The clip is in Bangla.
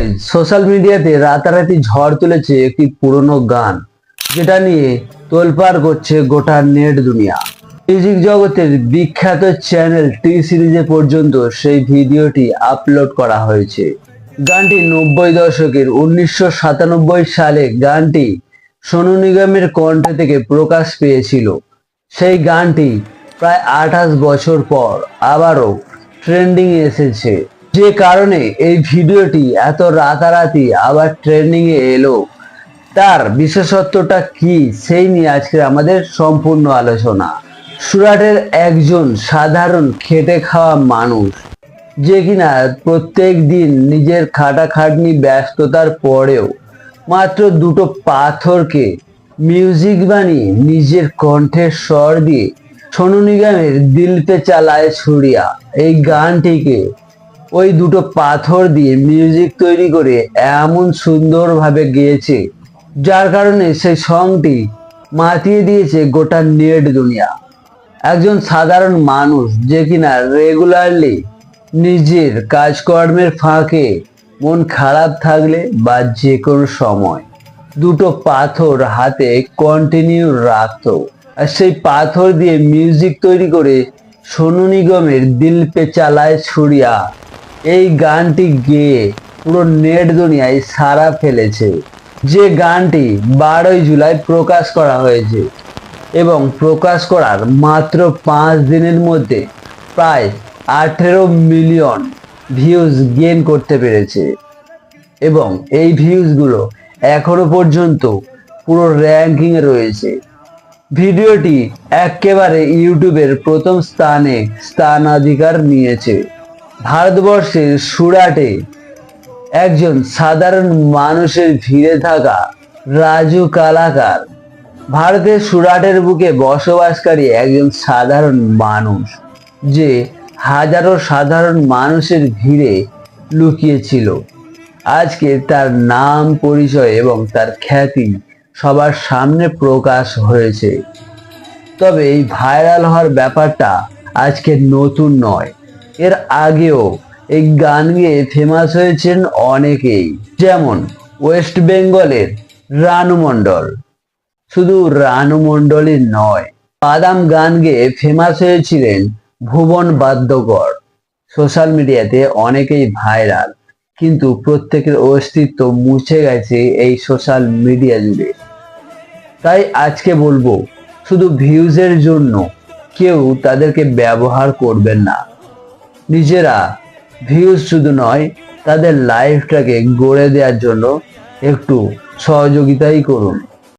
গাইস, সোশ্যাল মিডিয়াতে রাতারাতি ঝড় তুলেছে একটি পুরনো গান, যেটা নিয়ে তোলপাড় করছে গোটা নেট দুনিয়া। মিউজিক জগতের বিখ্যাত চ্যানেল টি সিরিজে পর্যন্ত সেই ভিডিওটি আপলোড করা হয়েছে। গানটি 90 দশকের 1997 সালে গানটি সোনু নিগমের কণ্ঠ থেকে প্রকাশ পেয়েছিল। সেই গানটি প্রায় 28 বছর পর আবারও ট্রেন্ডিং এসেছে। যে কারণে এই ভিডিওটি এত রাতারাতি আবার ট্রেন্ডিং এ এলো, তার বিশেষত্বটা কি সেই নিয়ে আজকে আমাদের সম্পূর্ণ আলোচনা। সুরাটের একজন সাধারণ খেটে খাওয়া মানুষ, যে কিনা প্রত্যেক দিন নিজের খাটাখাটনি ব্যস্ততার পরেও মাত্র দুটো পাথরকে মিউজিক বানিয়ে নিজের কণ্ঠের স্বর দিয়ে সোনু নিগমের দিল পে চালায়ে ছুরিয়া এই গানটিকে ওই দুটো পাথর দিয়ে মিউজিক তৈরি করে এমন সুন্দরভাবে গেয়েছে, যার কারণে সেই সংটি মাতিয়ে দিয়েছে গোটা নেট দুনিয়া। একজন সাধারণ মানুষ, যে কিনা রেগুলারলি নিজের কাজকর্মের ফাঁকে মন খারাপ থাকলে বা যে কোনো সময় দুটো পাথর হাতে কন্টিনিউ রাখতো, আর সেই পাথর দিয়ে মিউজিক তৈরি করে সোনু নিগমের দিল পে চালায়ে ছুরিয়া এই গানটি গেয়ে পুরো নেট দুনিয়ায় সাড়া ফেলেছে। যে গানটি 12 জুলাই প্রকাশ করা হয়েছে এবং প্রকাশ করার মাত্র 5 দিনের মধ্যে প্রায় 18 মিলিয়ন ভিউজ গেইন করতে পেরেছে এবং এই ভিউজগুলো এখনো পর্যন্ত পুরো র্যাঙ্কিং এ রয়েছে। ভিডিওটি একেবারে ইউটিউবের প্রথম স্থানাধিকার নিয়েছে। ভারতবর্ষের সুরাটে একজন সাধারণ মানুষের ভিড়ে থাকা রাজু কালাকার, ভারতের সুরাটের বুকে বসবাসকারী একজন সাধারণ মানুষ, যে হাজারো সাধারণ মানুষের ভিড়ে লুকিয়েছিল, আজকে তার নাম, পরিচয় এবং তার খ্যাতি সবার সামনে প্রকাশ হয়েছে। তবে এই ভাইরাল হওয়ার ব্যাপারটা আজকে নতুন নয়, এর আগেও এই গান গেয়ে ফেমাস হয়েছেন অনেকেই, যেমন ওয়েস্ট বেঙ্গলের রানু মণ্ডল। শুধু রানু মণ্ডলই নয়, বাদাম গান গেয়ে ফেমাস হয়েছিলেন ভুবন বাদ্যকর। সোশ্যাল মিডিয়াতে অনেকেই ভাইরাল, কিন্তু প্রত্যেকের অস্তিত্ব মুছে গেছে এই সোশ্যাল মিডিয়া জুড়ে। তাই আজকে বলবো, শুধু ভিউজের জন্য কেউ তাদেরকে ব্যবহার করবেন না। নিজেরা ভিউজ শুধু নয়, তাদের লাইফটাকে গড়ে দেওয়ার জন্য একটু সহযোগিতাই করুন।